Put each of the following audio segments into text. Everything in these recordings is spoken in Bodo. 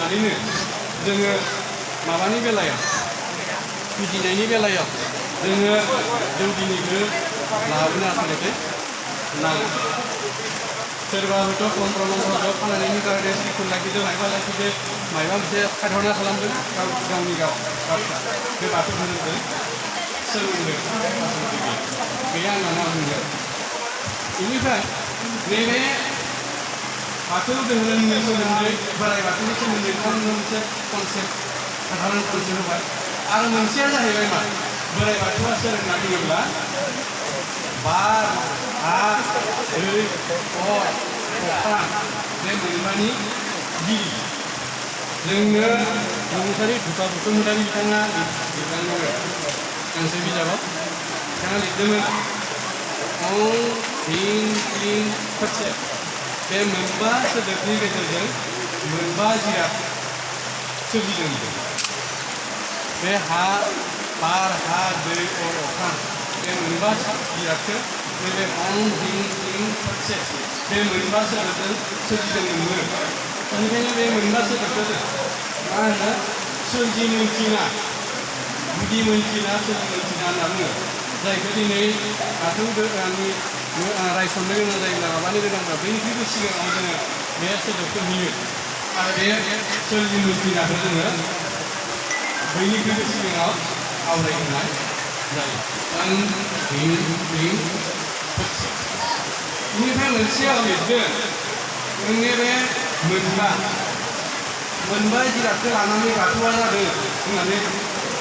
लानानैनो जोङो माबानि बेलायाव फुजिनायनि बेलायाव जोङो दौदिनिखौ लाबोनो आसलथे नाङा सोरबा हयथ' कन्ट्रल मन्त्रआव खालामनायनि कारणे सिकुल लाखिदों मायबा लाखिदों मायबा मोनसे खायथना खालामदों गावनि बाथ्रा बे बाथौ धोरोमजों सोलोंदों आसलथे गैया होननानै आं बुंगोन बेनिफ्राय नैबे बाथौ धोरोमनि सोमोन्दै बोराइ बाथौनि सोमोन्दै नोंथांमोननो मोनसे कनसेप्ट साधारन कनसेप्ट होबाय आरो मोनसेया जाहैबाय मा बोराइ बाथौआ सोर होनना बुङोब्ला बार हा दै अर अख्रां बे मोनबानि गिरि जोंनो रुंसारि धुपा बसुमतारी बिथाङा लिरलांदोंमोन गांसे बिजाबाव बिथाङा लिरदोंमोन ओं ह्रीं क्लीं फत्से बे मोनबा सोदोबनि गेजेरजों मोनबा जिराद सोरजिदों बे हा बार हा दै अर अख्रां बे मोनबा जिरादखौ नैबे ओं ह्रीं क्लीं फत्से बे मोनबा सोदोबजों सोरजिदोंमोन बेनिखायनो बे मोनबा सोदोबखौ मा होनो सोरजि मोनथिना गुदि मोनथिना सोरजि मोनथिना होनना बुङो जायखौ दिनै बाथौ धोरोमनि रायसननो गोनां जायोब्ला माबानो गोनांब्ला बयनिख्रुइबो सिगाङाव जोङो बे सोदोबखौ होयो आरो बे सोरजि मोनथिनाखौ जोङो बयनिख्रुइबो सिगाङाव आवरायहोनाय जायो ओं ह्रीं क्लीं फत्से बेनिफ्राय मोनसेयाव लिरदों जोंनि बे मोनबा जिरादखौ लानानै बाथौआ जादों होननानै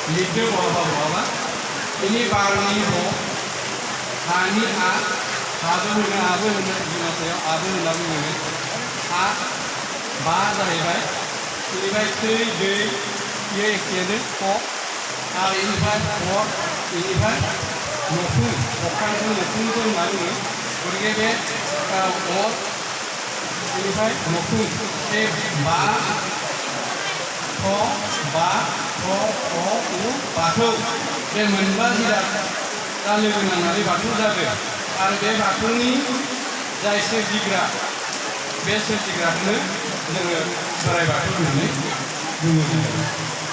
लिरदों बहाबा बेनि बारनि ह हानि आ हाबो होनो आबो होनो बिमासायाव आबो होनना बुङो हा बा जाहैबाय बेनिफ्राय थै दै बे एखेयानो ख आरो बेनिफ्राय अर बेनिफ्राय नखुं अख्रांखौ नखुंखौ होनना बुङो गतिके बे अर बेनिफ्राय नखुं बे बा ख बा ख अ उ बाथौ बे मोनबा जिराद दा लोगो नांनानै बाथौ जादों आरो बे बाथौनि जाय सोरजिग्रा बे सोरजिग्राखौनो जोङो बोराइ बाथौ होननानै बुङो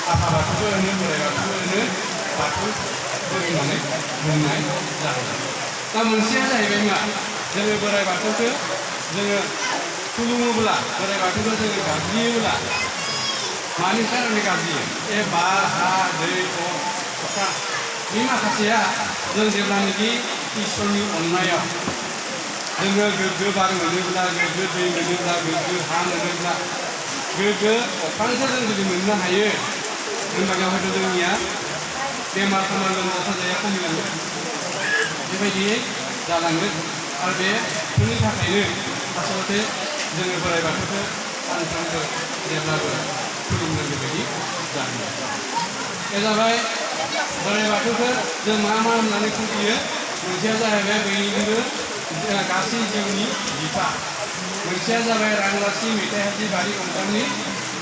आफा बाथौबो होनो बोराइ बाथौबो होनो बाथौ होननानै बुंनाय जादों दा मोनसेया जाहैबाय मा जोङो बोराइ बाथौखौ जोङो खुलुमोब्ला बोराइ बाथौखौ जोङो गाबज्रियोब्ला मानि खारनै गाबज्रियो ए बार हा दै अर अख्रां बे माखासेया जों जेब्लानोखि इसोरनि अननायाव जोङो गोग्गो बार मोनोब्ला गोग्गो दै मोनोब्ला गोग्गो हा मोनोब्ला गोग्गो अख्रांखौ जों जुदि मोननो हायो होनबाना हयथ' जोंनिया बेमार लोमजा साजाया खमिलांगोन बेबायदियै जालांगोन आरो बेफोरनि थाखायनो आसलथे जोङो बोराइ बाथौखौ सानफ्रोमबो जेब्लाबो खुलुमनांगौ बायदि जायो बे जाबाय बोराइ बाथौखौ जों मा होननानै फुजियो मोनसेया जाहैबाय बयनिबो गासै जिउनि बिफा मोनसेया जाबाय रांरासि मेथाइ हासि बारि गंथामनि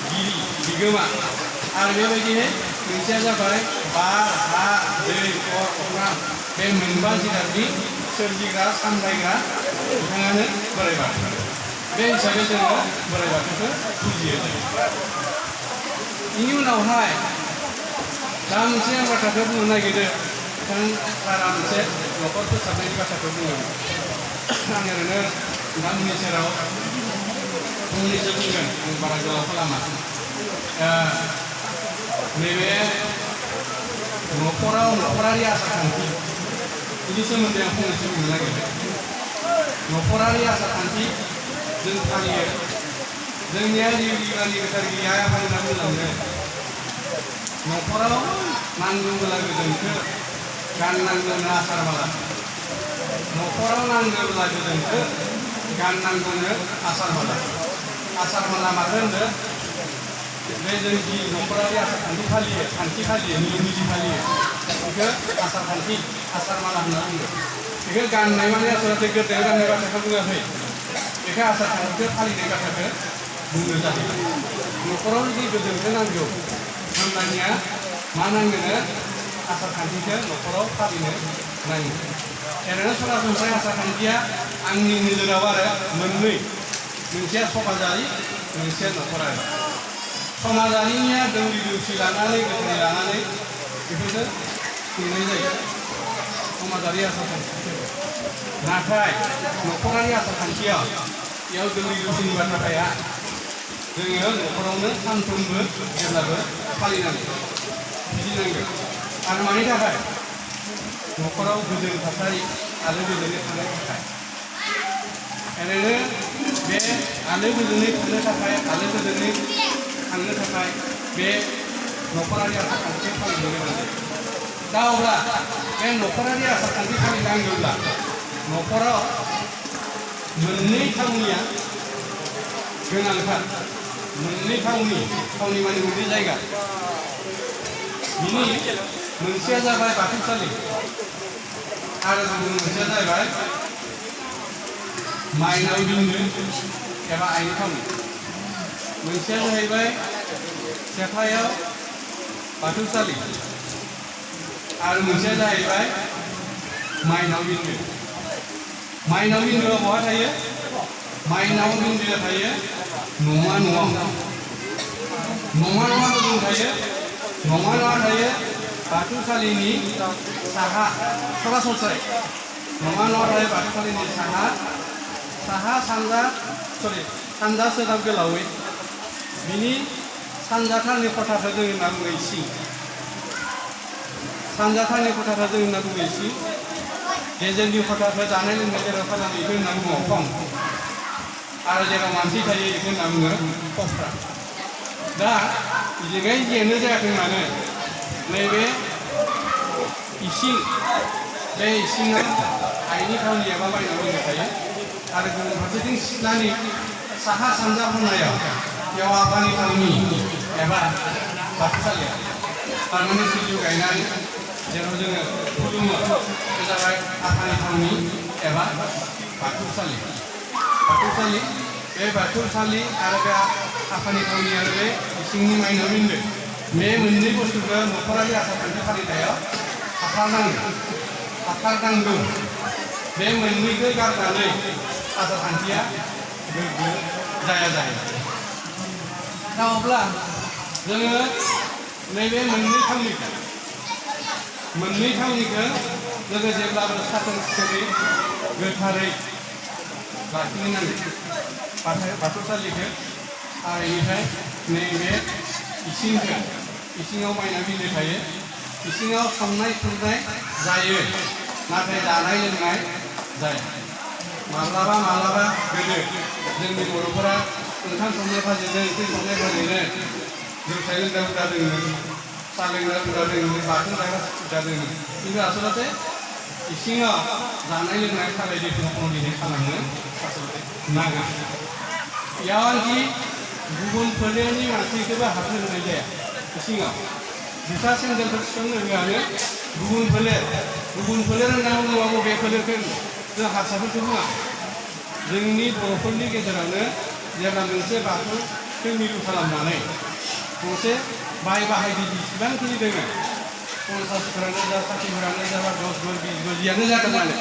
गिरि बिगोमा आरो बेबायदिहाय मोनसेया जाबाय बार हा दै अर अख्रां बे मोनबा जिरादनि सोरजिग्रा सामलायग्रा बिथाङानो बोराइ बाथौ बे हिसाबै जोङो बोराइ बाथौखौ फुजियो बेनि उनावहाय दा मोनसे आं बाथ्राखौ बुंनो नागिरदों बिथांफोरा मोनसे न'खर फोसाबनायनि बाथ्राखौ बुङो आं ओरैनो नोंथांमोननि सेराव फंनैसो बुंगोन आं बारा गोलाव खालामा नैबे न'खरारि आसारखान्थि बिनि सोमोन्दै आं फंनैसो बुंनो नागिरदों न'खरारि आसारखान्थि जों फालियो जोंनिया जिउगिरानि गोथारगिरि आइ आफामोना बुंलांदों न'खराव नांगौब्ला गोजोनखौ गाननांगौनो आसार माला न'खराव नांगौब्ला गोजोनखौ गाननांगौनो आसार माला माथो होनदों बे जों जि न'खरारि आसारखान्थि फालियो नियम निथि फालियो बेखौ आसारखान्थि आसार माला होनना बुङो बेखौ गाननाय माने आसलथे गोदोआव गाननाय बाथ्राखौ बुङाखै बेखौ आसारखान्थिखौ फालिनाय बाथ्राखौ बुंनो जाहैबाय न'खराव जुदि गोजोनखौ नांगौ होनबानिया मा नांगोनो आसारखान्थिखौ न'खराव फालिनो नांगौ ओरैनो सरासनस्रायै आसारखान्थिया आंनि नोजोराव आरो मोननै मोनसेया समाजारि मोनसेया न'खरारि समाजारिनिया दौरि दौसि लानानै गोथारै लानानै बेफोरखौ खुंनाय जायो समाजारि आसारखान्थि नाथाय न'खरारि आसारखान्थियाव बेयाव दौरि दौसिनि बाथ्रा थाया जोङो न'खरावनो सानफ्रोमबो जेब्लाबो फालिनांगौ बुजिनांगौ आरो मानि थाखाय न'खराव गोजोन थासारि आलो गोजोनै थानो थाखाय ओरैनो बे आलो गोजोनै थानो थाखाय आलो गोजोनै थांनो थाखाय बे न'खरारि आसारखान्थि फालिनो गोनां जायो दा अब्ला बे न'खरारि आसारखान्थि फालिनांगौब्ला न'खराव मोननै थावनिया गोनांथार मोननै थावनि माने मोननै जायगा बिनि मोनसेया जाबाय बाथौसालि आरो गुबुन मोनसेया जाबाय माइनाव बिन्दो एबा आइनि थावनि मोनसेया जाहैबाय सेफायाव बाथौसालि आरो मोनसेया जाहैबाय माइनाव बिन्दो बहा थायो माइनाव बिन्दोआ थायो नमा न'आव गुदुं थायो नमा न'आ थायो बाथौसालिनि साहा सरासनस्रायै नमा न'आ थायो बाथौसालिनि साहा सानजा सोनाब गोलावै बिनि सानजाथारनि खथाखौ जों होनना बुङो इसिं सानजाथारनि खथाखौ जों होनना बुङो इसिं गेजेरनि खथाखौ जानाय लोंनाय जेराव खालामो बेखौ होनना बुङो अखं आरो जेराव मानसि थायो बेखौ होनना बुङो खफ्रा दा इजोंहाय जेनो जायाखै मानो नैबे इसिं बे इसिङाव आइनि थावनि एबा माइनाव बिन्दो थायो आरो गुबुन फारसेथिं सिथ्लानि साहा सानजा खनायाव बेयाव आफानि थावनि एबा बाथौसालिया थारमाने सिजौ गायनानै जेराव जोङो खुलुमो बे जाबाय आफानि थावनि एबा बाथौसालि बे बाथौसालि आरो बे आफानि थावनि आरो बे इसिंनि माइनाव बिन्दो बे मोननै बुस्थुखौ न'खरारि आसारखान्थि फालिनायाव थाथारनांगौ बे मोननैखौ गारनानै आसारखान्थिया गोग्गो जाया दा अब्ला जोङो नैबे मोननै थावनिखौ जोङो जेब्लाबो साखोन सिखोनै गोथारै लाखिनो नांगौ बाथौसालिखौ आरो बेनिफ्राय नैबे इसिङाव माइनाव बिन्दो थायो इसिङाव संनाय खुरनाय जायो नाथाय जानाय लोंनाय जाया माब्लाबा गोदो जोंनि बर'फोरा ओंखाम संनाय फाजिजों ओंख्रि संनाय फाजिनो जौथाय लोंग्रा हुदा दङमोन साहा लोंग्रा हुदा दङमोन बाथोन जाग्रा हुदा दङमोन खिन्थु आसलते इसिङाव जानाय लोंनाय सालायदैखौ कन्टिनिउ खालामनो आसलते नाङा बेयाव आरोखि गुबुन फोलेरनि मानसिखौबो हाबनो होनाय जाया इसिङाव जुथा सेन्देलफोर थिसननो होआनो गुबुन फोलेर होनना बुङोबा बबे फोलेरखौ जों हारसाफोरखौ बुङा जोंनि बर'फोरनि गेजेरावनो जेब्ला मोनसे बाथौखौ मिरु खालामनानै गंसे बाय बाहागि जेसेबांखिनि दोङो 50फोरानो जा 60फोरानो जा 10 घर 20 घर जियानो जागोन मानो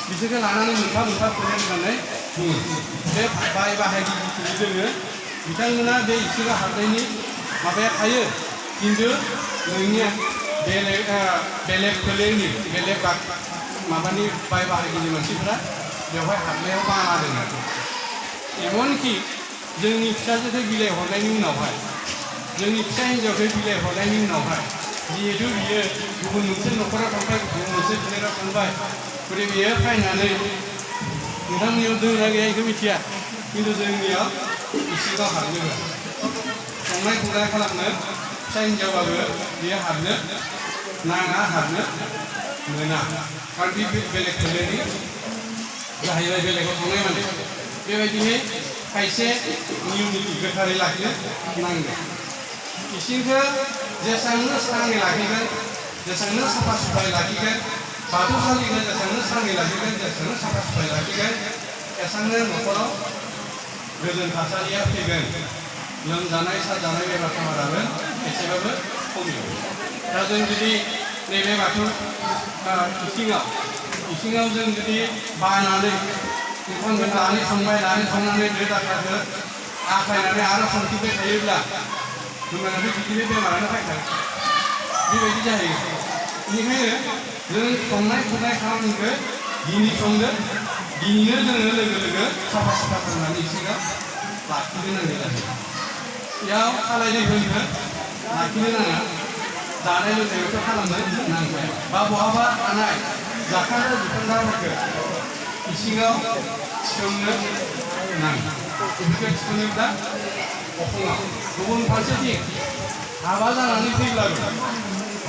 बिसोरखौ लानानै मोनफा फोलेर होननानै बुङो बे बाय बाहागि जिखिनि दोङो बिथांमोना बे इसिङाव हाबनायनि माबाया थायो खिन्थु नोंनिया बेलेग फोलेरनि बेलेग माबानि बाय बाहागिनि मानसिफोरा बेवहाय हाबनायाव बाना दङ एमनखि जोंनि फिसाजोखौ बिलाइ हरनायनि उनावहाय जोंनि फिसा हिन्जावखौ बिलाइ हरनायनि उनावहाय जिहेतु बियो गुबुन मोनसे न'खराव थांबाय गुबुन मोनसे फोलेराव थांबाय गथिखे बियो फैनानै नोंथांमोननियाव दंना गैया बेखौ मिथिया खिन्थु जोंनियाव इसिङाव हाबनो होआ संनाय खुरनाय खालामनो फिसा हिन्जावबाबो बियो हाबनो नाङा हाबनो मोना कारण बे बेलेग फोलेरनि जाहैबाय बेलेगाव थांनाय माने बेबायदिनो खायसे नियम निति गोथारै लाखिनो नांगौ इसिंखौ जेसेबांनो स्राङै लाखिगोन जेसेबांनो साफा सुफायै लाखिगोन बाथौसालिखौ जेसेबांनो स्राङै लाखिगोन जेसेबांनो साफा सुफायै लाखिगोन एसेबांनो न'खराव गोजोन थासारिया फैगोन लोमजानाय साजानाय बेमार-आजाराबो एसेबाबो खमिगोन दा जों जुदि नैबे बाथौ इसिङाव जों जुदि बानानै ओंखामखौ दानै संनानै दो दाखाखौ आखायनानै आरो संफिनबाय थायोब्ला होनबानो बिदिनो बेमारानो फैखायो बेबायदि जाहैयो बेनिखायनो जों संनाय खुरनाय खामानिखौ दिनै संदो दिनैनो जोङो लोगो साफा खालामनानै इसिङाव लाखिनो नांगौ जायो बेयाव खालाय दैफोरखौ लाखिनो नाङा जानाय लोंनायखौ खालामनो नांबाय बा बहाबा थानाय जाखांग्रा जुखांग्राफोरखौ इसिङाव थिसननो नाङा बेफोरखौ थिसनोब्ला अखङाव गुबुन फारसेथिं हाबा जानानै फैब्लाबो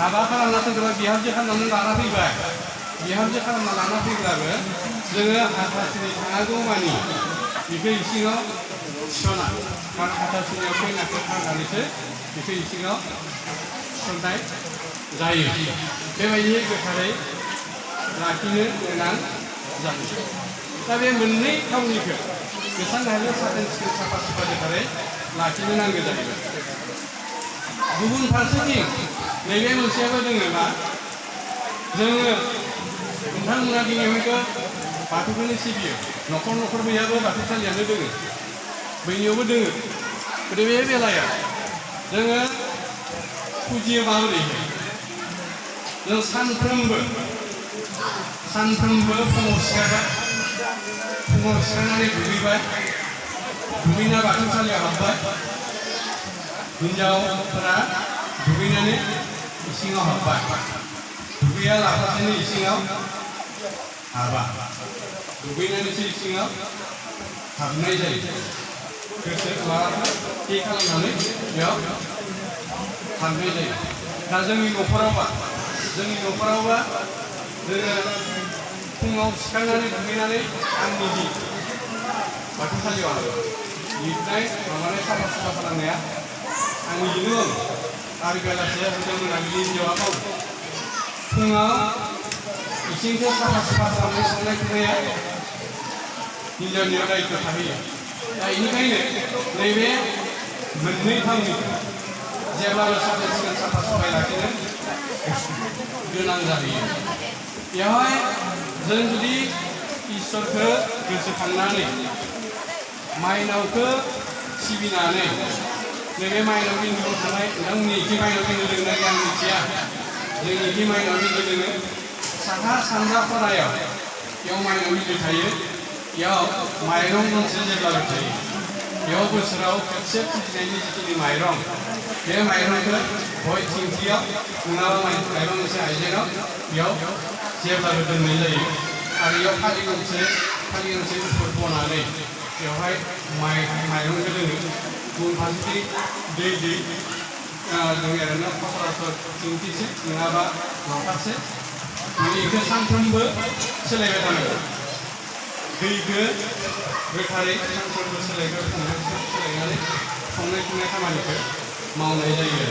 हाबा खालामना दोनोब्ला बिहामजो खालामनानै लाना फैबाय बिहामजो खालामना लाना फैब्लाबो जोङो हाथासुनि थानांगौ मानि बेखौ इसिङाव थिसना कारण हाथासुनियाव खैनाखौ खानानैसो बेखौ इसिङाव थिसननाय जायो बेबायदि गोथारै लाखिनो गोनां जायो दा बे मोननै खामानिखौ बेसेबां हायो साखोन सिखोन साफा सुफा गोथारै लाखिनो नांगौ जाहैबाय गुबुन फारसेथिं नैबे मोनसेयाबो दोङो मा जोङो नोंथांमोना दिनै हयथ' बाथौखौनो सिबियो न'खर बयहाबो बाथौसालियानो दोङो बयनियावबो दोङो गथिखे बे बेलायाव जोङो फुजियो माबोरै जों सानफ्रोमबो फुङाव सिखारनानै दुगैना बाथौसालियाव हाबबाय हिन्जावफोरा दुगैनानै इसिङाव हाबबाय दुगैया लाफासेनो इसिङाव हाबा दुगैनानैसो इसिङाव हाबनाय जायो गोसो माबाखौ थि खालामनानै बेयाव हाबनाय जायो दा जोंनि न'खरावबा जोङो फुङाव सिखारनानै दुगैनानै आंनि जि बाथौसालियाव हाबो लिरनाय माबानाय साफा सुफा खालामनाया आंनि जिनो आरो बेलासिया मोनाबिलि हिन्जावा मावो फुङाव इसिंखौ साफा सुफा खालामनाय संनाय खुरनाया हिन्जावनियाव दायित्व थाहैयो दा बेनिखायनो नैबे मोननै खामानिखौ जेब्लाबो साखोन सिखोन साफा सुफाय लाखिनो गोनां जाहैयो बेवहाय जों जुदि इसोरखौ गोसोखांनानै माइनावखौ सिबिनानै नैबे माइनाव बिन्दुआव थानाय नोंथांमोननि इखि माइनाव बिन्दु दोंना गैया आं मिथिया जोंनि इखि माइनाव बिन्दु दोङो साहा सानजा खनायाव बेयाव माइनाव बिन्दु थायो बेयाव माइरं मोनसे जेब्लाबो थायो बेयाव बोसोराव खेबसे फुजिनायनि जिखिनि माइरं बे माइरंखौ गय थिंख्लियाव नङाबा माइरं मोनसे आइजेंआव बेयाव जेब्लाबो दोननाय जायो आरो बेयाव फालि गंसे गुफुर बनानै बेवहाय माइरंखौ दोनो गुबुन फारसेथिं दै जों ओरैनो सरासर थिंखिसे नङाबा लथासे माने बेखौ सानफ्रोमबो सोलायबाय थानांगौ दैखौ गोथारै सानफ्रोमबो सोलायनानै संनाय खुरनाय खामानिखौ मावनाय जायो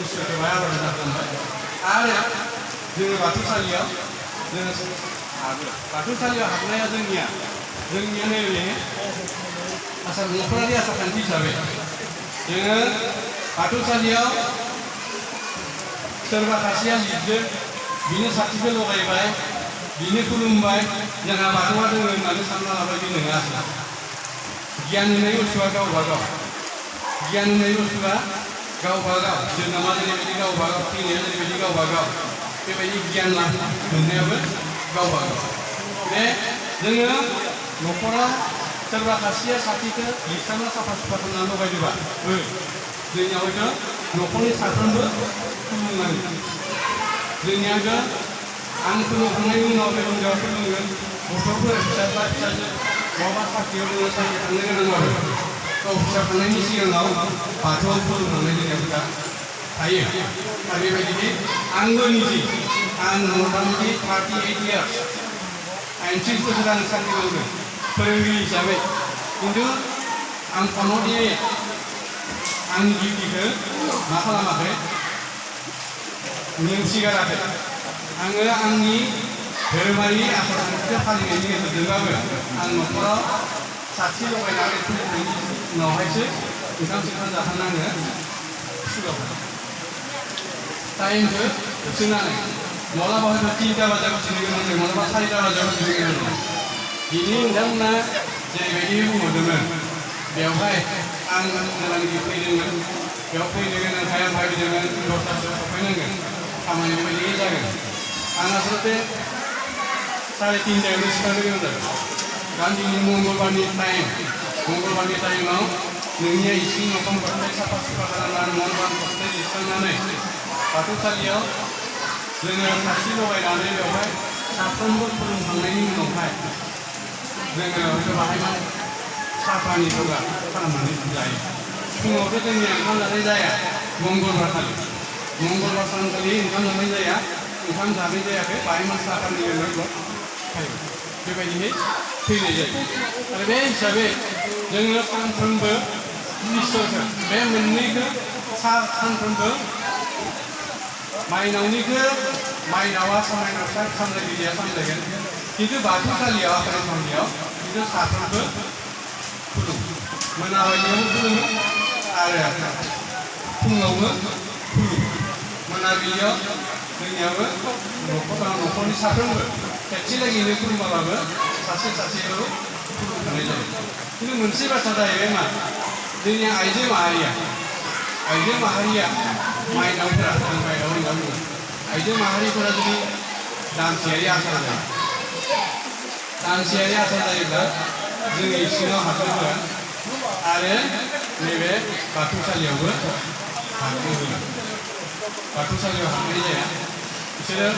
इसोरखौ बाहाय आर'ज खालामबाय आरो जोङो बाथौसालियाव हाबो बाथौसालियाव हाबनाया जोंनिया नैबे न'खरारि आसार खान्थि हिसाबै जोङो बाथौसालियाव सोरबा सासेया लिरदो बिनो साथिखौ लगायबाय बिनो खुलुमबाय जोंहा बाथौआ दङ होननानै सानना लाबाय बे नङा गियान होनाय बुस्थुआ गावबा गाव गियान होनाय बुस्थुआ गावबा गाव जोनोमा जेरैबायदि गावबा गाव थैनाया जेरैबायदि गावबा गाव बेबायदि गियान मोननायाबो गावबा गाव बे जोङो न'खराव सोरबा सासेया साथिखौ लिरस्रांना साफा सुफा खालामनानै लगायदोंबा जोंनिया हयथ' न'खरनि साफ्रोमबो खुलुमनांगोन जोंनियाबो आं खुलुमखांनायनि उनाव बे हिन्जावा खुलुमगोन गथ'फोर फिसाजो बहाबा साख्रियाव जोङो साख्रि थांनो गोनां गाव फिसा थांनायनि सिगाङाव बाथौआव खुलुमखांनाय जोंनिया हुदा थायो आरो बेबायदिनो आंबो निजि आं मथा-मथि 38 इयार्स 39 बोसोर आं साख्रि मावदों फोरोंगिरि हिसाबै खिन्थु आं फन'दि आंनि डिउटिखौ मा खालामाखै नेवसिगाराखै आङो आंनि धोरोमारि आसार खान्थिखौ फालिनायनि गेजेरजोंबाबो आं न'खराव साथि लगायनानै खुलुमनायनि उनावहायसो ओंखाम सोंखाम जाखांनाङो स्कुलाव टाइमखौ होसोनानै माब्लाबा हयथ' 3टा बाजायाव उथिनो गोनां जायो माब्लाबा 4टा बाजायाव उथिनो गोनां जायो दिनै नोंथांमोना जेरैबायदि बुंहरदोंमोन बेवहाय आं जेब्लानाखि फैदोंमोन बेयाव फैनो गोनां थाया ओमफ्राय जोङो 10टासोआव सफैनांगोन खामानि बेबायदि जागोन आं आसलते 3:30 सिखारनो गोनां जागोन दा दिनै मंगलबारनि टाइमाव नोंनिया इसिं न'खर गथाय साफा सुफा खालामनानै न' बां गथाय लिरस्रांनानै बाथौसालियाव जोङो साथि लगायनानै बेवहाय साफ्रोमबो खुलुमखांनायनि उनावहाय जोङो बाहाय साफानि जगार खालामनानै जायो फुङावथ' जोंनिया ओंखाम जानाय जाया मंगलबार सानखालि ओंखाम जानाय जाया ओंखाम जानाय जायाखै बाहाय साफानि लोंनायल' थायो बेबायदिहै फैनाय जायो आरो बे हिसाबै जोङो सानफ्रोमबो इसोरखौ बे मोननैखौ सानफ्रोमबो माइनावा समायनावसा सामलायगिरिया सामलायगोन खिन्थु बाथौसालियाव आफादसालियाव खिन्थु साफ्रोमबो खुलुम मोनाबिलियावबो खुलुमो आरो फुङावबो खुलुम मोनाबिलियाव जोंनियाबो न'खरनि साफ्रोमबो खेबसे लागैनो खुलुमाबाबो सासेल' खुलुमखानाय जायो खिन्थु मोनसे बाथ्रा जाहैबाय मा जोंनि आइजो माहारिया माइनावफोरा आइजो माहारिफोरा जुदि दानसेयारि आसार जायोब्ला जोंनि इसिङाव हाबनो होआ आरो नैबे बाथौसालियावबो हाबनो होआ बाथौसालियाव हाबनाय जाया बिसोरो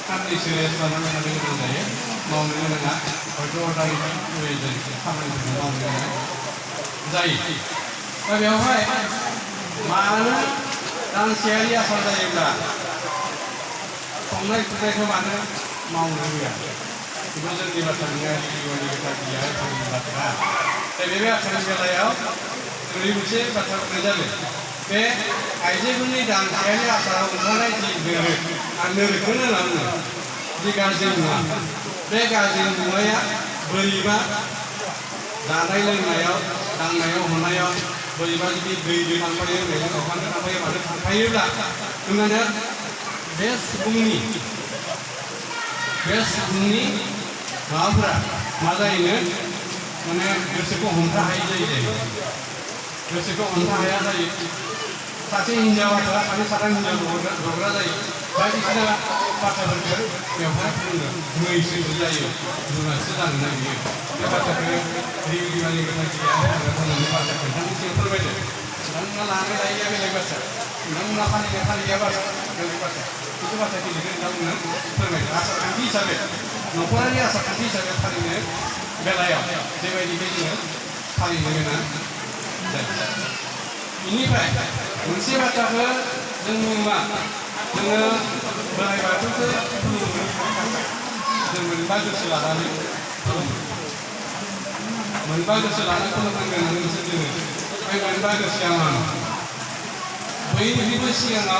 साननैसो खालामनानै थानो गोनां जायो मावनो गोनाङा हयथ' खामानिफोरखौ मावनो गोनां जायो दा बेवहाय मानो दानसेयारि आसार जायोब्ला संनाय खुरनायखौ मानो मावनो होआ बेखौ जोंनि बाथ्रा नङा जिउनि खोथा गैया जोंनि बाथ्रा दा बे बाथ्रानि बेलायाव ओरै मोनसे बाथ्रा बुंनाय जादों बे आइजोफोरनि दानसेयारि आसाराव ओंखारनाय जि आं नोरोखौनो होनना बुङो जि गाज्रि मुवा बे गाज्रि मुवाया बोरैबा जानाय लोंनायाव दांनायाव हनायाव बोरैबा जुदि दै थांफायो मैगं दखानजों थांफायो मानो थांफायोब्ला होनबानो बे सुबुंनि माबाफोरा मा जायोनो माने गोसोखौ हमथा हायै जायो गोसोखौ हमथा हाया जायो सासे हिन्जावआ साथाम हिन्जाव जग्रा जायो बायदिसिना बाथ्राफोरखौ बेवहाय बुङो मैसो जायो जुनारसो जानो नागिरो बे बाथ्राखौ रिबिमानि गोनांथि गैया होननानै बाथ्रा खोन्थानोसो फोरमायदों नोंथांमोना लानाय लायैया बेलेग बाथ्रा नोंथांमोना फालिनाया बाथ्रा बेलेग बाथ्रा बेखौ बाथ्रा गेलेनो नोंथांमोननो फोरमायदों आसारखान्थि हिसाबै न'खरारि आसारखान्थि हिसाबै फालिनो बेलायाव बेबायदिहाय जोङो फालिनो गोनां जायो बेनिफ्राय मोनसे बाथ्राखौ जों मा जोङो बोराइ बाथौखौ खुलुमनो थाखाय जों मोनबा गोसो लानानै खुलुमनांगोन होननानै मोनसे जोङो बे मोनबा गोसोआ मा बयनिख्रुइबो सिगाङाव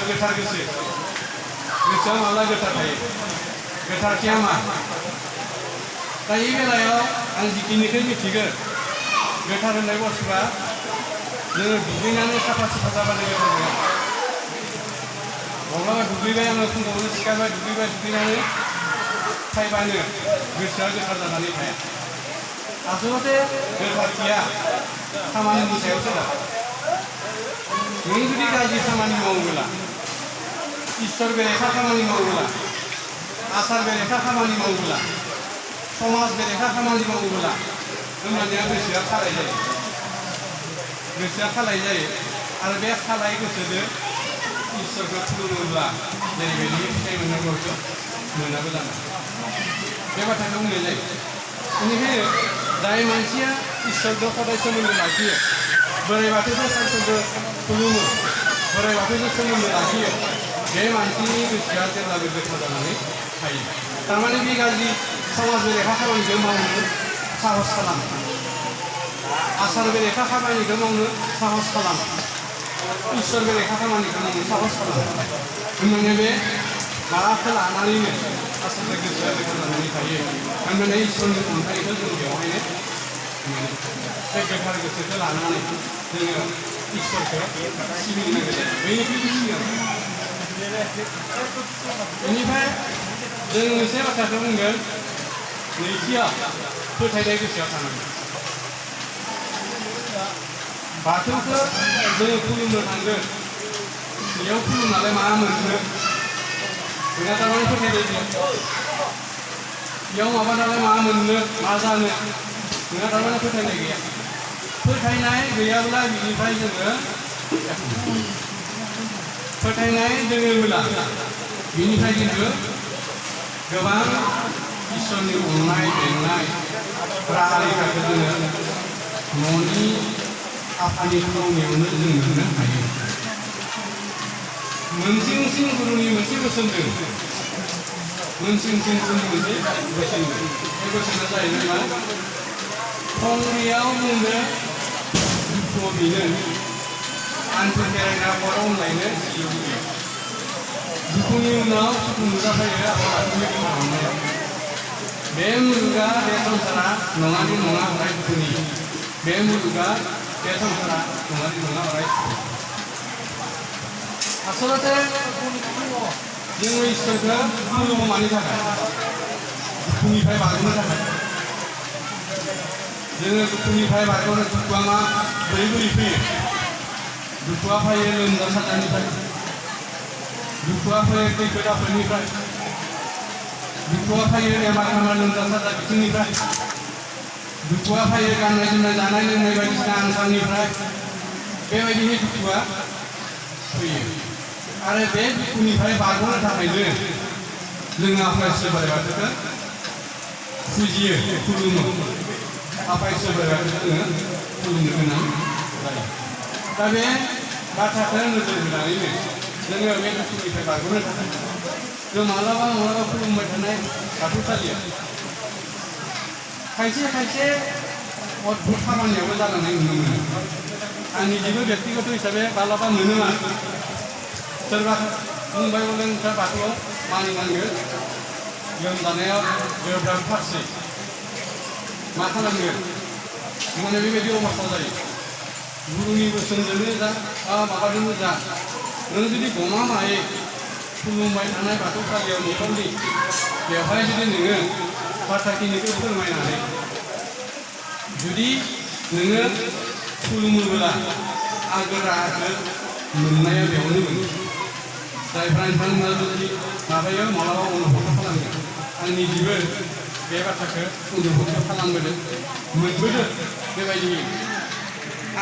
गोथार गोसो गोसोआ माब्ला गोथार थायो गोथारथिया मा दा बे बेलायाव आं जिखिनिखौ मिथिगौ गोथार होननाय बुस्थुआ जोङो दुगैनानै साफा सुफा जाबानो गोथार जाया माब्लाबा दुगैबाय आङो फुङावनो सिखारबाय दुगैनानै फायबानो गोसोआ गोथार जानानै थाया आसलते गोथारथिया खामानिनि सायाव सोनारो नों जुदि गाज्रि खामानि मावोब्ला इसोर बेरेखा खामानि मावोब्ला आसार बेरेखा खामानि मावोब्ला समाज बेरेखा खामानि मावोब्ला होमबानिया गोसोआ खालाय जायो आरो बे खालाय गोसोजों इसोरखौ खुलुमोब्ला जेरैबायदि फिथाइ मोननांगौखौ मोनाबो जानो बे बाथ्राखौ बुंनाय जायो बेनिखायनो जाय मानसिया इसोरजों सदाय सोमोन्दो लाखियो बोराइ बाथौखौ सानफ्रोमबो खुलुमो बोराइ बाथौजों सोमोन्दो लाखियो बे मानसिनि गोसोआ जेब्लाबो गोथार जानानै थायो थारमाने बे गाज्रि समाज बेरेखा खामानिखौ मावनो साहस खालामो आसार बेरेखा खामानिखौ मावनो साहस खालामो इसोर बेरेखा खामानिखौ मावनो साहस खालामो होनबानिया बे माबाखौ लानानैनो आसलते गोसोआ गोथार जानानै थायो होनबाने इसोरनि अनथाइखौ जों बेवहायनो बे गोथार गोसोखौ लानानै जोङो इसोरखौ सिबिनांगौ जायो बयनिख्रुइबो सिगां बेनिफ्राय जों मोनसे बाथ्राखौ बुंगोन नैथियाव फोथायनाय गोसोआ थानांगोन बाथौखौ जोङो खुलुमनो थांगोन बेयाव खुलुमनानै मा मोननो जोंहा थारमाने फोथायनाय गैया बेयाव माबा नालाय मा मोननो मा जानो जोंहा थारमाने फोथायनाय गैया फोथायनाय गैयाब्ला बिनिफ्राय जोङो फोथायनाय दोङोब्ला बिनिफ्राय जोङो गोबां इसोरनि अननाय बेंनाय राहा रैखाखौ जोङो न'नि आफानि खामानियावनो जों मोननो हायो मोनसे गुरुनि मोनसे बोसोन दं मोनसे गुरुनि मोनसे बोसोन दं बे बोसोना जाहैबाय मा फंरियाव बुंनो दुखुआव बेनो आनथु खेरायना खराव होनलायनो दुखुनि उनाव सुखु नुजाफैयो आफादनि खालामनायाव बे मुलुगा बे संसारा नङानि नङा अराय दुखुनि बे मुलुगा बे संसारा नङानि नङा अराय आसलते जोङो इसोरखौ खुलुमो मानि थाखाय दुखुनिफ्राय बारग'नो थाखाय जोङो दुखुनिफ्राय बारग'नो दुखुआ मा बोरै फैयो दुखुआ फैयो लोमजा साजानिफ्राय दुखुआ फैयो खैफोद आफोदनिफ्राय दुखुआ फैयो बेमार हामा लोमजा साजा बिथिंनिफ्राय दुखुआ फैयो गाननाय जोमनाय जानाय लोंनाय बायदिसिना आंखालनिफ्राय बेबायदिनो दुखुआ फैयो आरो बे दुखुनिफ्राय बारग'नो थाखायनो जोङो आफा इसोर बोराइ बाथौखौ फुजियो खुलुमो आफा इसोर बोराइ बाथौखौ जोङो खुलुमनो गोनां जायो दा बे बाथ्राखौ नोजोर होनानैनो जोङो बे दुखुनिफ्राय बारग'नो थाखाय जों मालाबा खुलुमबाय थानाय बाथौसालिया खायसे अद्भुत खामानियावबो जालांनाय नुनो मोनो आंनि जेबो बेक्तिगत हिसाबै मालाबा मोनो मा सोरबा बुंबाय बोदों नोंस्रा बाथौआव मानिनांगौ लोमजानायाव गोब्राब फारसे मा खालामगोन माने बेबायदि अबस्था जायो गुरुनि बोसोनजोंनो जा माबाजोंनो जा नों जुदि गमामायै खुलुमबाय थानाय बाथौसालियाव न'खरनि बेवहाय जुदि नोङो बाथ्राखिनिखौ फोरमायनानै जुदि नोङो खुलुमोब्ला आगोल राहाखौ मोननाया बेयावनो मोनो जायफ्रा नोंथांमोना जुदि माबायाव मालाबा अनुभव खालामगोन आंनि जिबो बे बाथ्राखौ अनुभव खालामबोदों मोनबोदों बेबायदि